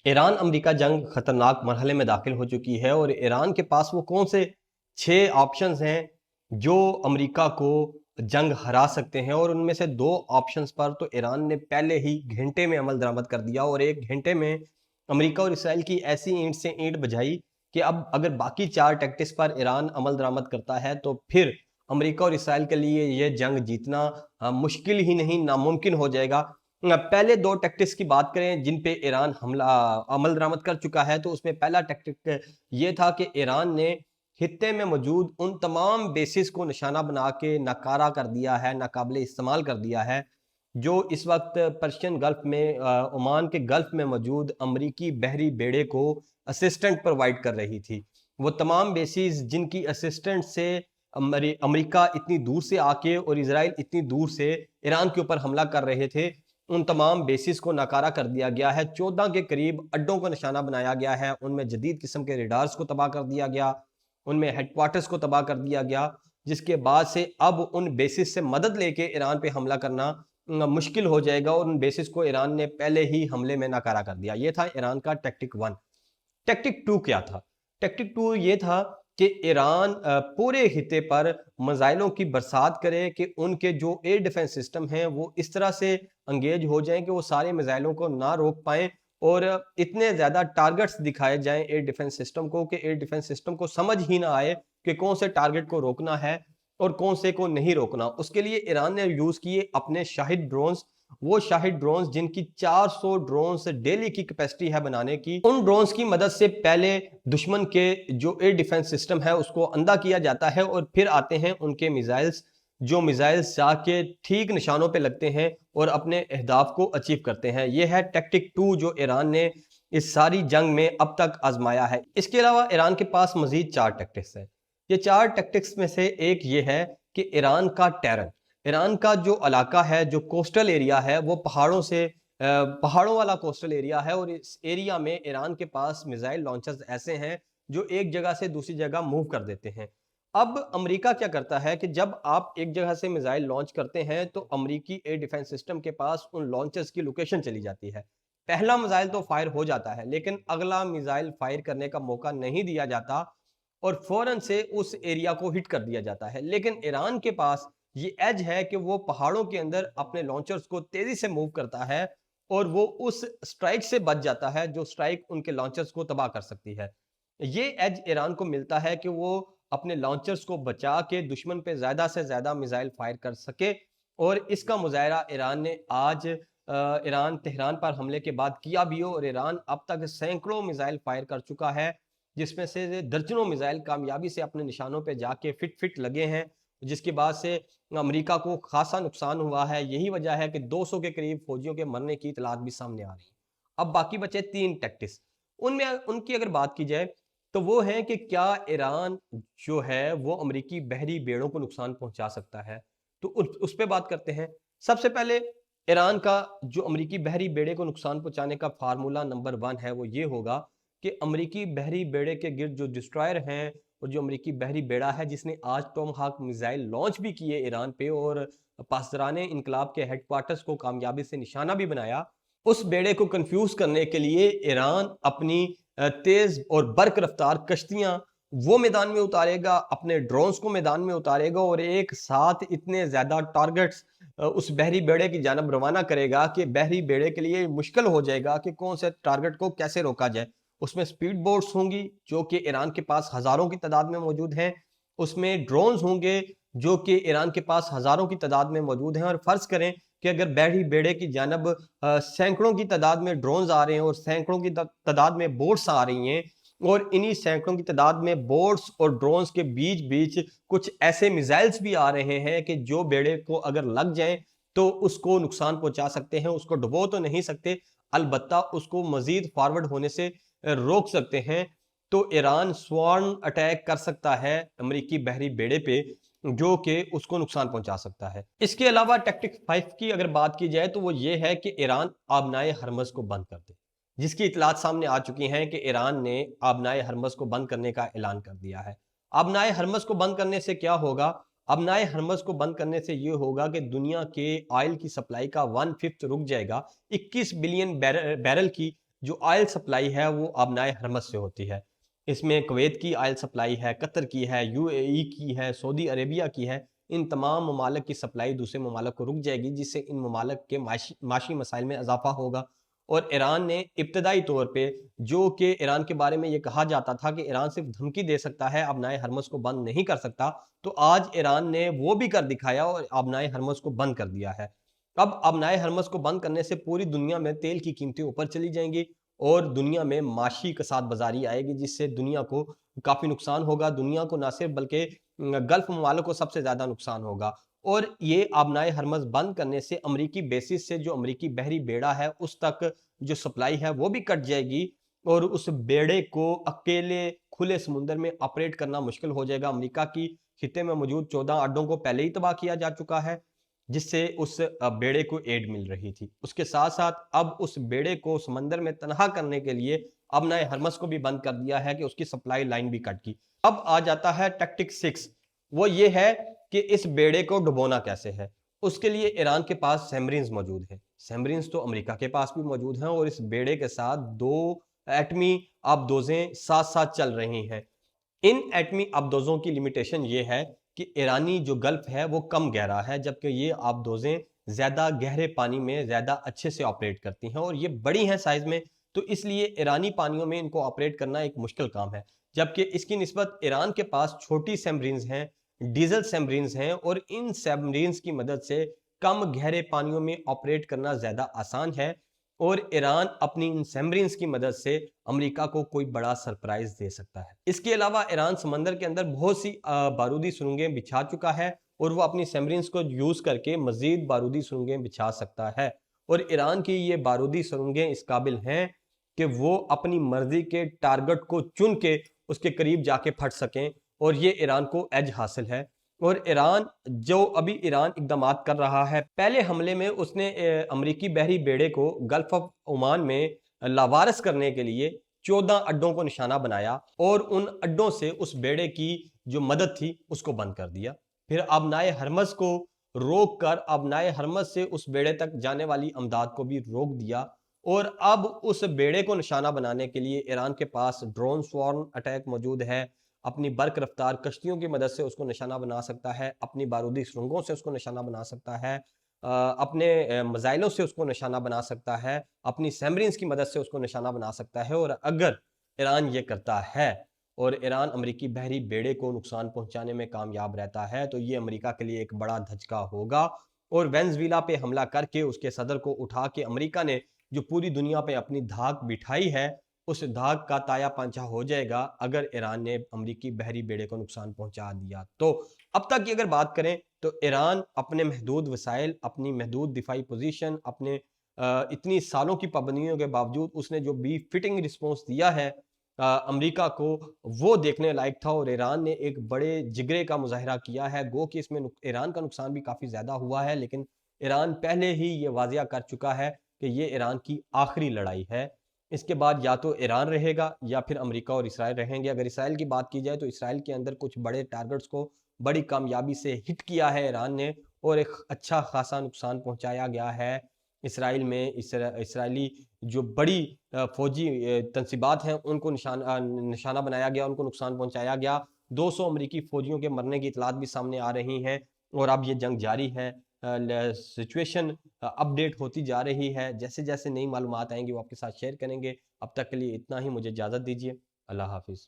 Iran America जंग खतरनाक मरहले में दाखिल हो चुकी है और ईरान के पास वो कौन से 6 ऑप्शंस हैं जो अमेरिका को जंग हरा सकते हैं, और उनमें से 2 ऑप्शंस पर तो ईरान ने पहले ही घंटे में अमल दरामद कर दिया और 1 घंटे में अमेरिका और इसराइल की ऐसी ईंट से ईंट बजाई कि अब अगर बाकी 4 टैक्टिक्स पर ईरान अमल दरामद करता है तो फिर अमेरिका और इसराइल के लिए यह जंग जीतना मुश्किल ही नहीं नामुमकिन हो जाएगा। पहले 2 टैक्टिक्स की बात करें जिन पे ईरान हमला अमल दरामद कर चुका है, तो उसमें पहला टैक्टिक ये था कि ईरान ने खित्ते में मौजूद उन तमाम बेसिस को निशाना बना के नाकारा कर दिया है, नाकाबिले इस्तेमाल कर दिया है, जो इस वक्त पर्शियन गल्फ में ओमान के गल्फ में मौजूद अमरीकी बहरी बेड़े को असिस्टेंट प्रोवाइड कर रही थी। वो तमाम बेसिस जिनकी असिस्टेंट से अमेरिका इतनी दूर से आके और इसराइल इतनी दूर से ईरान के ऊपर हमला कर रहे थे, उन तमाम बेसिस को नाकारा कर दिया गया है। 14 के करीब अड्डों को निशाना बनाया गया है, उनमें जदीद किस्म के रेडार्स को तबाह कर दिया गया, उनमें हेडक्वार्टर्स को तबाह कर दिया गया, जिसके बाद से अब उन बेसिस से मदद लेके ईरान पे हमला करना मुश्किल हो जाएगा और उन बेसिस को ईरान ने पहले ही हमले में नाकारा कर दिया। ये था ईरान का टैक्टिक 1। टैक्टिक 2 क्या था? टैक्टिक 2 ये था कि ईरान पूरे खित्ते पर मिसाइलों की बरसात करे कि उनके जो एयर डिफेंस सिस्टम हैं वो इस तरह से अंगेज हो जाएं कि वो सारे मिसाइलों को ना रोक पाएं और इतने ज़्यादा टारगेट्स दिखाए जाएं एयर डिफेंस सिस्टम को कि एयर डिफेंस सिस्टम को समझ ही ना आए कि कौन से टारगेट को रोकना है और कौन से को नहीं रोकना। उसके लिए ईरान ने यूज़ किए अपने शाहिद ड्रोन्स, वो शाहिद ड्रोन्स जिनकी 400 ड्रोन्स डेली की कैपेसिटी है बनाने की। उन ड्रोन्स की मदद से पहले दुश्मन के जो एयर डिफेंस सिस्टम है उसको अंधा किया जाता है और फिर आते हैं उनके मिसाइल्स, जो मिसाइल्स जाके ठीक निशानों पे लगते हैं और अपने अहदाफ को अचीव करते हैं। यह है टैक्टिक 2 जो ईरान ने इस सारी जंग में अब तक आजमाया है। इसके अलावा ईरान के पास मजीद 4 टैक्टिक्स है। ये 4 टैक्टिक्स में से एक ये है कि ईरान का टेरन, ईरान का जो इलाका है, जो कोस्टल एरिया है, वो पहाड़ों वाला कोस्टल एरिया है और इस एरिया में ईरान के पास मिसाइल लॉन्चर्स ऐसे हैं जो एक जगह से दूसरी जगह मूव कर देते हैं। अब अमेरिका क्या करता है कि जब आप एक जगह से मिसाइल लॉन्च करते हैं तो अमेरिकी एयर डिफेंस सिस्टम के पास उन लॉन्चर्स की लोकेशन चली जाती है। पहला मिसाइल तो फायर हो जाता है लेकिन अगला मिसाइल फायर करने का मौका नहीं दिया जाता और फौरन से उस एरिया को हिट कर दिया जाता है। लेकिन ईरान के पास ये एज है कि वो पहाड़ों के अंदर अपने लॉन्चर्स को तेजी से मूव करता है और वो उस स्ट्राइक से बच जाता है जो स्ट्राइक उनके लॉन्चर्स को तबाह कर सकती है। ये एज ईरान को मिलता है कि वो अपने लॉन्चर्स को बचा के दुश्मन पे ज्यादा से ज्यादा मिसाइल फायर कर सके और इसका मुजाहरा ईरान ने आज ईरान तेहरान पर हमले के बाद किया भी हो और ईरान अब तक सैकड़ों मिसाइल फायर कर चुका है, जिसमें से दर्जनों मिसाइल कामयाबी से अपने निशानों पे जाके फिट फिट लगे हैं, जिसके बाद से अमेरिका को खासा नुकसान हुआ है। यही वजह है कि 200 के करीब फौजियों के मरने की इतलात भी सामने आ रही है। अब बाकी बचे 3 टैक्टिक्स, उनमें उनकी अगर बात की जाए तो वो है कि क्या ईरान जो है वो अमेरिकी बहरी बेड़ों को नुकसान पहुंचा सकता है। तो उस पे बात करते हैं। सबसे पहले ईरान का जो अमेरिकी बहरी बेड़े को नुकसान पहुंचाने का फार्मूला नंबर 1 है वो ये होगा कि अमेरिकी बहरी बेड़े के गिर्द जो डिस्ट्रॉयर हैं और जो अमेरिकी बहरी बेड़ा है जिसने आज टॉमहाक मिसाइल लॉन्च भी किए ईरान पे और पासदाराने इनकलाब के हेडक्वार्टर्स को कामयाबी से निशाना भी बनाया, उस बेड़े को कंफ्यूज करने के लिए ईरान अपनी तेज और बर्क रफ्तार कश्तियां वो मैदान में उतारेगा, अपने ड्रोन्स को मैदान में उतारेगा और एक साथ इतने ज्यादा टारगेट्स उस बहरी बेड़े की जानब रवाना करेगा कि बहरी बेड़े के लिए मुश्किल हो जाएगा कि कौन से टारगेट को कैसे रोका जाए। उसमें स्पीड बोट्स होंगी जो कि ईरान के पास हजारों की तादाद में मौजूद हैं, उसमें ड्रोन्स होंगे जो कि ईरान के पास हजारों की तादाद में मौजूद हैं। और फर्ज करें कि अगर बहरी बेड़े की जानब सैकड़ों की तादाद में ड्रोन्स आ रहे हैं और सैकड़ों की तादाद में बोट्स आ रही हैं और इन्हीं सैकड़ों की तादाद में बोट्स और ड्रोन्स के बीच बीच कुछ ऐसे मिसाइल्स भी आ रहे हैं कि जो बेड़े को अगर लग जाएं तो उसको नुकसान पहुंचा सकते हैं। उसको डुबो तो नहीं सकते, अलबत्ता उसको मजीद फॉरवर्ड होने से रोक सकते हैं। तो ईरान स्वॉर्म अटैक कर सकता है अमेरिकी बहरी बेड़े पे जो कि उसको नुकसान पहुंचा सकता है। इसके अलावा टैक्टिक 5 की अगर बात की जाए तो वो ये है कि ईरान आबनाए हरमज को बंद कर दे, जिसकी इतलात सामने आ चुकी हैं कि ईरान ने आबनाए हरमज को बंद करने का ऐलान कर दिया है। आबनाए हरमज को बंद करने से क्या होगा? आबनाए हरमज को बंद करने से यह होगा कि दुनिया के ऑयल की सप्लाई का 1/5 रुक जाएगा। 21 बिलियन बैरल की जो ऑयल सप्लाई है वो अबनाए हरमज़ से होती है। इसमें कुवैत की ऑयल सप्लाई है, कतर की है, यूएई की है, सऊदी अरेबिया की है। इन तमाम ममालिक की सप्लाई दूसरे ममालिक को रुक जाएगी, जिससे इन ममालिक के माशी मसाइल में इजाफ़ा होगा। और ईरान ने इब्तदाई तौर पे, जो कि ईरान के बारे में ये कहा जाता था कि ईरान सिर्फ धमकी दे सकता है, अबनाए हरमज़ को बंद नहीं कर सकता, तो आज ईरान ने वो भी कर दिखाया और अबनाए हरमज़ को बंद कर दिया है। अब अबनाए हरमज़ को बंद करने से पूरी दुनिया में तेल की कीमतें ऊपर चली जाएँगी और दुनिया में माशी कसाद बाज़ारी आएगी, जिससे दुनिया को काफ़ी नुकसान होगा। दुनिया को ना सिर्फ बल्कि गल्फ़ ममालिक को सबसे ज़्यादा नुकसान होगा। और ये अबनाए हरमज़ बंद करने से अमरीकी बेसिस से जो अमरीकी बहरी बेड़ा है, उस तक जो सप्लाई है वो भी कट जाएगी और उस बेड़े को अकेले खुले समुंदर में ऑपरेट करना मुश्किल हो जाएगा। अमेरिका की खित्ते में मौजूद 14 अड्डों को पहले ही तबाह किया जा चुका है, जिससे उस बेड़े को एड मिल रही थी। उसके साथ-साथ अब उस बेड़े को समंदर में तनहा करने के लिए अबनाए हरमज़ को भी बंद कर दिया है कि उसकी सप्लाई लाइन भी कट की। अब आ जाता है टैक्टिक 6, वो ये है कि इस बेड़े को डुबोना कैसे है। उसके लिए ईरान के पास सबमरीन्स मौजूद हैं। सबमरीन्स तो अमेरिका के पास भी मौजूद हैं और इस बेड़े के साथ 2 एटमी आबदोज़ें साथ-साथ चल रही हैं। इन एटमी आबदोज़ों की लिमिटेशन ये है कि ईरानी जो गल्फ़ है वो कम गहरा है, जबकि ये आबदोज़ें ज़्यादा गहरे पानी में ज़्यादा अच्छे से ऑपरेट करती हैं और ये बड़ी हैं साइज़ में, तो इसलिए ईरानी पानियों में इनको ऑपरेट करना एक मुश्किल काम है। जबकि इसकी निस्बत ईरान के पास छोटी सबमरीन्स हैं, डीज़ल सबमरीन्स हैं और इन सबमरीन्स की मदद से कम गहरे पानियों में ऑपरेट करना ज़्यादा आसान है और ईरान अपनी इन सबमरीन्स की मदद से अमेरिका को कोई बड़ा सरप्राइज़ दे सकता है। इसके अलावा ईरान समंदर के अंदर बहुत सी बारूदी सुरंगें बिछा चुका है और वो अपनी सबमरीन्स को यूज़ करके मज़ीद बारूदी सुरंगें बिछा सकता है और ईरान की ये बारूदी सुरंगें इस काबिल हैं कि वो अपनी मर्ज़ी के टारगेट को चुन के उसके करीब जाके फट सकें और ये ईरान को एज हासिल है। और ईरान जो अभी ईरान इक़दामात कर रहा है, पहले हमले में उसने अमरीकी बहरी बेड़े को गल्फ़ ऑफ ओमान में लावारिस करने के लिए 14 अड्डों को निशाना बनाया और उन अड्डों से उस बेड़े की जो मदद थी उसको बंद कर दिया। फिर अबनाए हरमज़ को रोक कर अबनाए हरमज़ से उस बेड़े तक जाने वाली अमदाद को भी रोक दिया और अब उस बेड़े को निशाना बनाने के लिए ईरान के पास ड्रोन स्वॉर्म अटैक मौजूद है। अपनी बर्क रफ्तार कश्तियों की मदद से उसको निशाना बना सकता है, अपनी बारूदी सुरंगों से उसको निशाना बना सकता है, अपने मिसाइलों से उसको निशाना बना सकता है, अपनी सबमरीन्स की मदद से उसको निशाना बना सकता है और अगर ईरान ये करता है और ईरान अमरीकी बहरी बेड़े को नुकसान पहुंचाने में कामयाब रहता है, तो ये अमेरिका के लिए एक बड़ा धचका होगा और वेनेज़ुएला पे हमला करके उसके सदर को उठा के अमेरिका ने जो पूरी दुनिया पे अपनी धाक बिठाई है, उस धाक का ताया पांचा हो जाएगा अगर ईरान ने अमरीकी बहरी बेड़े को नुकसान पहुंचा दिया तो। अब तक की अगर बात करें तो ईरान अपने महदूद वसाइल, अपनी महदूद दिफाई पोजीशन, अपने इतनी सालों की पाबंदियों के बावजूद उसने जो बी फिटिंग रिस्पॉन्स दिया है अमेरिका को, वो देखने लायक था और ईरान ने एक बड़े जिगरे का मुजाहिरा किया है। गो कि इसमें ईरान का नुकसान भी काफ़ी ज़्यादा हुआ है, लेकिन ईरान पहले ही ये वाजिया कर चुका है कि ये ईरान की आखिरी लड़ाई है। इसके बाद या तो ईरान रहेगा या फिर अमेरिका और इसराइल रहेंगे। अगर इसराइल की बात की जाए तो इसराइल के अंदर कुछ बड़े टारगेट्स को बड़ी कामयाबी से हिट किया है ईरान ने और एक अच्छा खासा नुकसान पहुंचाया गया है। इसराइल में इसराइली जो बड़ी फौजी तनसीबात हैं उनको निशाना बनाया गया, उनको नुकसान पहुंचाया गया। 200 अमरीकी फौजियों के मरने की इतलात भी सामने आ रही हैं और अब ये जंग जारी है। सिचुएशन अपडेट होती जा रही है। जैसे-जैसे नई मालूमात आएँगी वो आपके साथ शेयर करेंगे। अब तक के लिए इतना ही, मुझे इजाज़त दीजिए। अल्लाह हाफ़िज़।